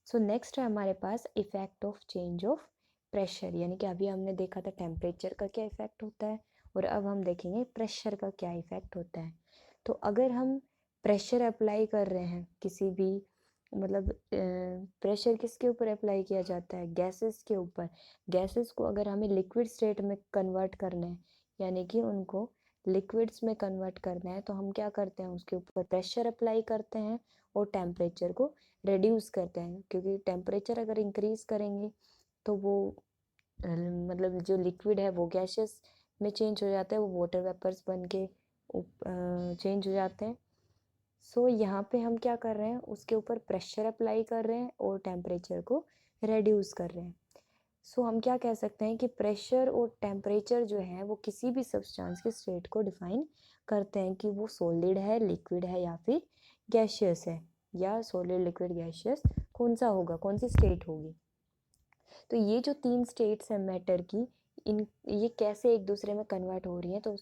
सो next है हमारे पास effect of change of pressure, यानी कि अभी हमने देखा था टेम्परेचर का क्या इफेक्ट होता है और अब हम देखेंगे प्रेशर का क्या इफेक्ट होता है। तो अगर हम प्रेशर अप्लाई कर रहे हैं किसी भी, मतलब प्रेशर किसके ऊपर अप्लाई किया जाता है, गैसेस के ऊपर। गैसेस को अगर हमें लिक्विड स्टेट में कन्वर्ट करना है, यानी कि उनको लिक्विड्स में कन्वर्ट करना है, तो हम क्या करते हैं, उसके ऊपर प्रेशर अप्लाई करते हैं और टेम्परेचर को रिड्यूस करते हैं। क्योंकि टेम्परेचर अगर इंक्रीज करेंगे तो वो मतलब जो लिक्विड है वो गैसेस में चेंज हो जाता है, वो वाटर वेपर्स बन के चेंज हो जाते हैं। सो यहाँ पे हम क्या कर रहे हैं, उसके ऊपर प्रेशर अप्लाई कर रहे हैं और टेम्परेचर को रिड्यूस कर रहे हैं। सो हम क्या कह सकते हैं कि प्रेशर और टेम्परेचर जो है वो किसी भी सब्सटेंस के स्टेट को डिफाइन करते हैं कि वो सॉलिड है, लिक्विड है या फिर गैशियस है, या सॉलिड, लिक्विड, गैशियस कौन सा होगा, कौन सी स्टेट होगी। तो ये जो 3 स्टेट्स हैं मैटर की, इन ये कैसे एक दूसरे में कन्वर्ट हो रही हैं, तो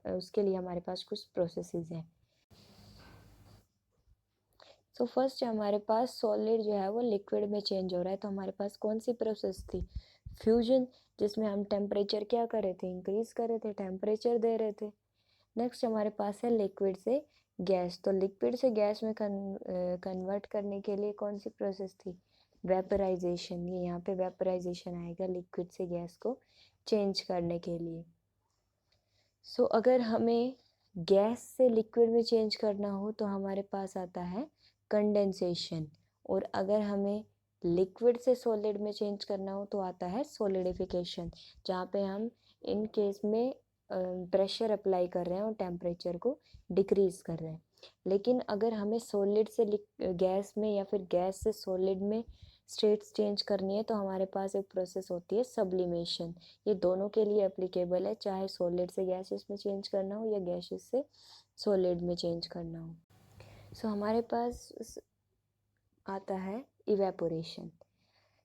उसके लिए हमारे पास कुछ प्रोसेसेस हैं। सो फर्स्ट हमारे पास सॉलिड जो है वो लिक्विड में चेंज हो रहा है, तो हमारे पास कौन सी प्रोसेस थी, फ्यूजन, जिसमें हम टेम्परेचर क्या कर रहे थे, इंक्रीज कर रहे थे, टेम्परेचर दे रहे थे। नेक्स्ट हमारे पास है लिक्विड से गैस, तो लिक्विड से गैस में कन्वर्ट करने के लिए कौन सी प्रोसेस थी, वेपराइजेशन। ये यहाँ पे वेपराइजेशन आएगा लिक्विड से गैस को चेंज करने के लिए। सो अगर हमें गैस से लिक्विड में चेंज करना हो तो हमारे पास आता है कंडेंसेशन, और अगर हमें लिक्विड से सॉलिड में चेंज करना हो तो आता है सॉलिडिफिकेशन, जहाँ पे हम इन केस में प्रेशर अप्लाई कर रहे हैं और टेम्परेचर को डिक्रीज कर रहे हैं। लेकिन अगर हमें सॉलिड से गैस में या फिर गैस से सॉलिड में स्टेट्स चेंज करनी है तो हमारे पास एक प्रोसेस होती है सब्लिमेशन। ये दोनों के लिए एप्लीकेबल है, चाहे सॉलिड से गैसेस में चेंज करना हो या गैसेस से सॉलिड में चेंज करना हो। सो हमारे पास आता है इवेपोरेशन।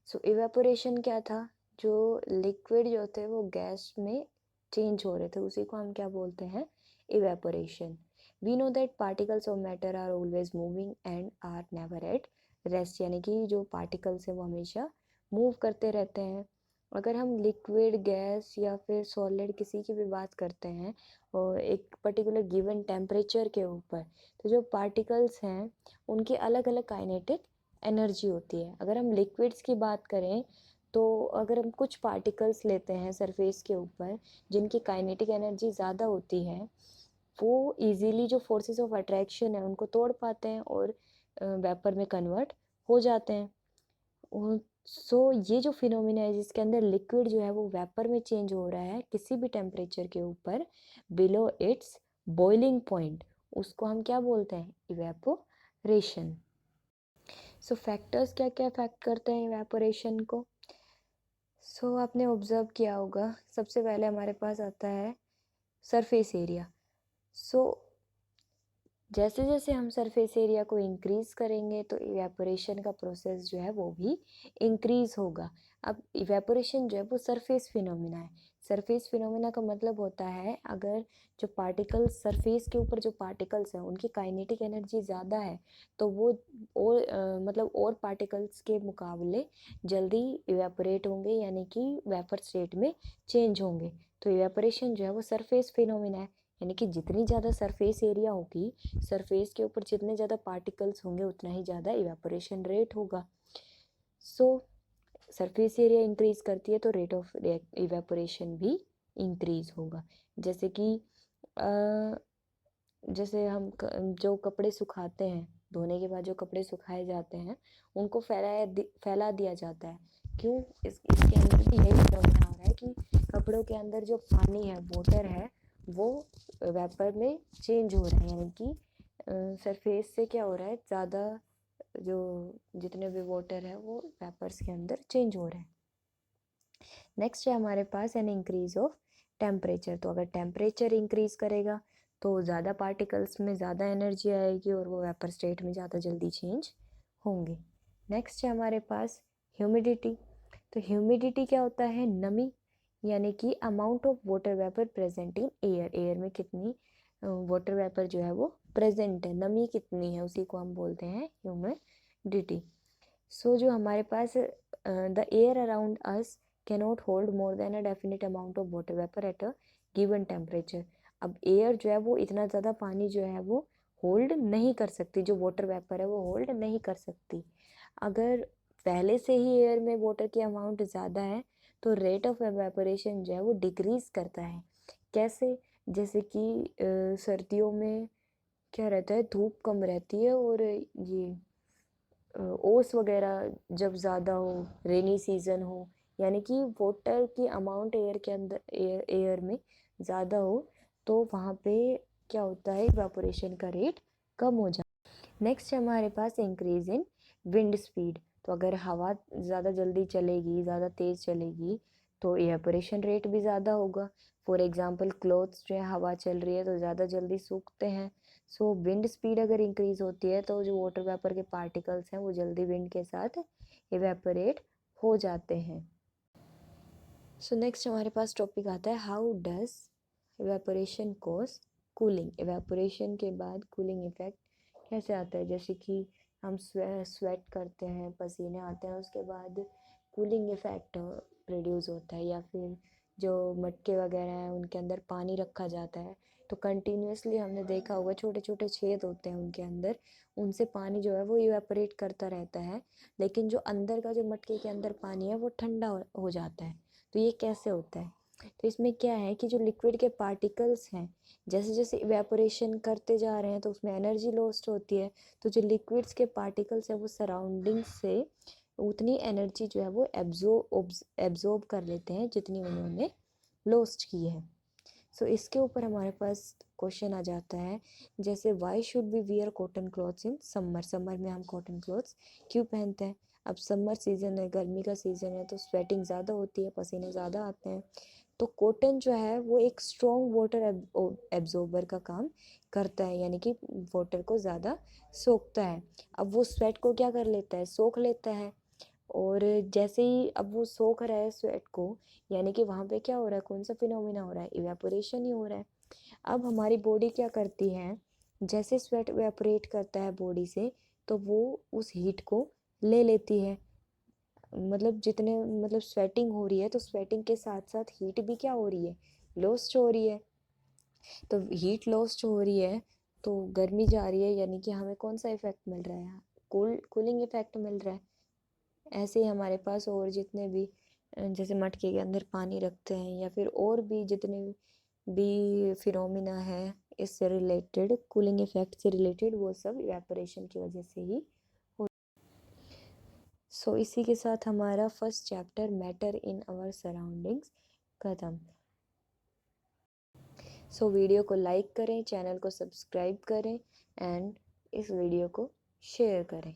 सो इवेपोरेशन क्या था, जो लिक्विड जो थे वो गैस में चेंज हो रहे थे, उसी को हम क्या बोलते हैं, evaporation. We know that particles of matter are always moving and are never at rest, यानी कि जो पार्टिकल्स हैं वो हमेशा मूव करते रहते हैं। अगर हम लिक्विड, गैस या फिर सॉलिड किसी की भी बात करते हैं और एक पर्टिकुलर गिवन टेम्परेचर के ऊपर, तो जो पार्टिकल्स हैं उनकी अलग अलग काइनेटिक एनर्जी होती है। अगर हम लिक्विड्स की बात करें तो अगर हम कुछ पार्टिकल्स लेते हैं सरफेस के ऊपर जिनकी काइनेटिक एनर्जी ज़्यादा होती है, वो इजीली जो फोर्सेस ऑफ अट्रैक्शन है उनको तोड़ पाते हैं और वेपर में कन्वर्ट हो जाते हैं। सो ये जो फिनोमिना है जिसके अंदर लिक्विड जो है वो वेपर में चेंज हो रहा है किसी भी टेम्परेचर के ऊपर बिलो इट्स बॉइलिंग पॉइंट, उसको हम क्या बोलते हैं, इवेपोरेशन। सो फैक्टर्स क्या क्या अफेक्ट करते हैं इवेपोरेशन को। सो आपने ऑब्जर्व किया होगा, सबसे पहले हमारे पास आता है सरफेस एरिया। सो जैसे जैसे हम सरफेस एरिया को इंक्रीज करेंगे तो इवेपोरेशन का प्रोसेस जो है वो भी इंक्रीज होगा। अब इवेपोरेशन जो है वो सरफेस फिनोमिना है। सरफेस फिनोमिना का मतलब होता है अगर जो पार्टिकल्स सरफेस के ऊपर जो पार्टिकल्स हैं उनकी काइनेटिक एनर्जी ज़्यादा है तो वो और मतलब और पार्टिकल्स के मुकाबले जल्दी इवेपोरेट होंगे, यानी कि वेपर स्टेट में चेंज होंगे। तो इवेपोरेशन जो है वो सरफेस फिनोमिना है, यानी कि जितनी ज़्यादा सरफेस एरिया होगी, सरफेस के ऊपर जितने ज़्यादा पार्टिकल्स होंगे उतना ही ज़्यादा इवेपोरेशन रेट होगा। सो सरफेस एरिया इंक्रीज करती है तो रेट ऑफ इवेपोरेशन भी इंक्रीज होगा। जैसे कि जैसे हम जो कपड़े सुखाते हैं, धोने के बाद जो कपड़े सुखाए जाते हैं उनको फैला दिया जाता है। क्यों, इसके अंदर भी यही फिनोमेना आ रहा है कि कपड़ों के अंदर जो पानी है, वाटर है, वो वेपर में चेंज हो रहा है, यानी कि सरफेस से क्या हो रहा है, ज़्यादा जो जितने भी वाटर है वो वेपर्स के अंदर चेंज हो रहे हैं। नेक्स्ट है हमारे पास एन इंक्रीज ऑफ टेम्परेचर। तो अगर टेम्परेचर इंक्रीज करेगा तो ज़्यादा पार्टिकल्स में ज़्यादा एनर्जी आएगी और वो वेपर स्टेट में ज़्यादा जल्दी चेंज होंगे। नेक्स्ट है हमारे पास ह्यूमिडिटी। तो ह्यूमिडिटी क्या होता है, नमी, यानी कि amount of water vapour present in air. Air में कितनी वाटर वेपर जो है वो प्रेजेंट है, नमी कितनी है, उसी को हम बोलते हैं ह्यूमिडिटी। सो जो हमारे पास the air around us cannot hold more than a definite amount of water vapour at a given temperature. अब एयर जो है वो इतना ज़्यादा पानी जो है वो होल्ड नहीं कर सकती, जो वाटर वेपर है वो होल्ड नहीं कर सकती। अगर पहले से ही एयर में वाटर की अमाउंट ज़्यादा है तो रेट ऑफ एवेपोरेशन जो है वो डिक्रीज करता है। कैसे? जैसे कि सर्दियों में क्या रहता है, धूप कम रहती है और ये ओस वगैरह जब ज़्यादा हो, रेनी सीज़न हो, यानी कि वाटर की अमाउंट एयर के अंदर एयर में ज़्यादा हो तो वहाँ पे क्या होता है, इवापोरेशन का रेट कम हो जाता है। नेक्स्ट है हमारे पास इंक्रीज इन विंड स्पीड। तो अगर हवा ज़्यादा जल्दी चलेगी, ज़्यादा तेज़ चलेगी तो इवापोरेशन रेट भी ज़्यादा होगा। फॉर एग्जांपल क्लोथ्स जो है हवा चल रही है तो ज़्यादा जल्दी सूखते हैं। सो विंड स्पीड अगर इंक्रीज होती है तो जो वाटर वेपर के पार्टिकल्स हैं वो जल्दी विंड के साथ इवेपोरेट हो जाते हैं। सो नेक्स्ट हमारे पास टॉपिक आता है how does evaporation cause cooling. Evaporation के बाद कूलिंग इफेक्ट कैसे आता है? जैसे कि हम स्वेट करते हैं, पसीने आते हैं, उसके बाद कूलिंग इफेक्ट प्रोड्यूस होता है। या फिर जो मटके वगैरह हैं उनके अंदर पानी रखा जाता है तो कंटिन्यूसली हमने देखा होगा छोटे छोटे छेद होते हैं उनके अंदर, उनसे पानी जो है वो इवेपोरेट करता रहता है, लेकिन जो अंदर का जो मटके के अंदर पानी है वो ठंडा हो जाता है। तो ये कैसे होता है? तो इसमें क्या है कि जो लिक्विड के पार्टिकल्स हैं जैसे जैसे इवेपोरेशन करते जा रहे हैं तो उसमें एनर्जी लॉस्ट होती है। तो जो लिक्विड्स के पार्टिकल्स हैं वो सराउंडिंग से उतनी एनर्जी जो है वो एब्जॉर्ब कर लेते हैं जितनी उन्होंने लॉस्ट की है। सो इसके ऊपर हमारे पास क्वेश्चन आ जाता है, जैसे why should we wear cotton clothes in summer. Summer में हम कॉटन क्लॉथ्स क्यों पहनते हैं? अब समर सीज़न है, गर्मी का सीज़न है तो स्वेटिंग ज़्यादा होती है, पसीने ज़्यादा आते हैं। तो कॉटन जो है वो एक स्ट्रॉन्ग वाटर एब्जॉर्बर का काम करता है, यानी कि वाटर को ज़्यादा सोखता है। अब वो स्वेट को क्या कर लेता है, सोख लेता है। और जैसे ही अब वो सोख रहा है स्वेट को, यानी कि वहाँ पे क्या हो रहा है, कौन सा फिनोमिना हो रहा है, इवेपोरेशन ही हो रहा है। अब हमारी बॉडी क्या करती है, जैसे स्वेट इवेपोरेट करता है बॉडी से तो वो उस हीट को ले लेती है। मतलब जितने मतलब स्वेटिंग हो रही है तो स्वेटिंग के साथ साथ हीट भी क्या हो रही है, लॉस्ट हो रही है। तो हीट लॉस्ट हो रही है तो गर्मी जा रही है, यानी कि हमें कौन सा इफेक्ट मिल रहा है, कूलिंग इफेक्ट मिल रहा है। ऐसे ही हमारे पास और जितने भी जैसे मटके के अंदर पानी रखते हैं या फिर और भी जितने भी फिनोमिना है इससे रिलेटेड, कूलिंग इफेक्ट से रिलेटेड, वो सब इवेपोरेशन की वजह से ही हो। सो इसी के साथ हमारा first chapter matter in our surroundings खत्म। सो वीडियो को लाइक करें, चैनल को सब्सक्राइब करें एंड इस वीडियो को शेयर करें।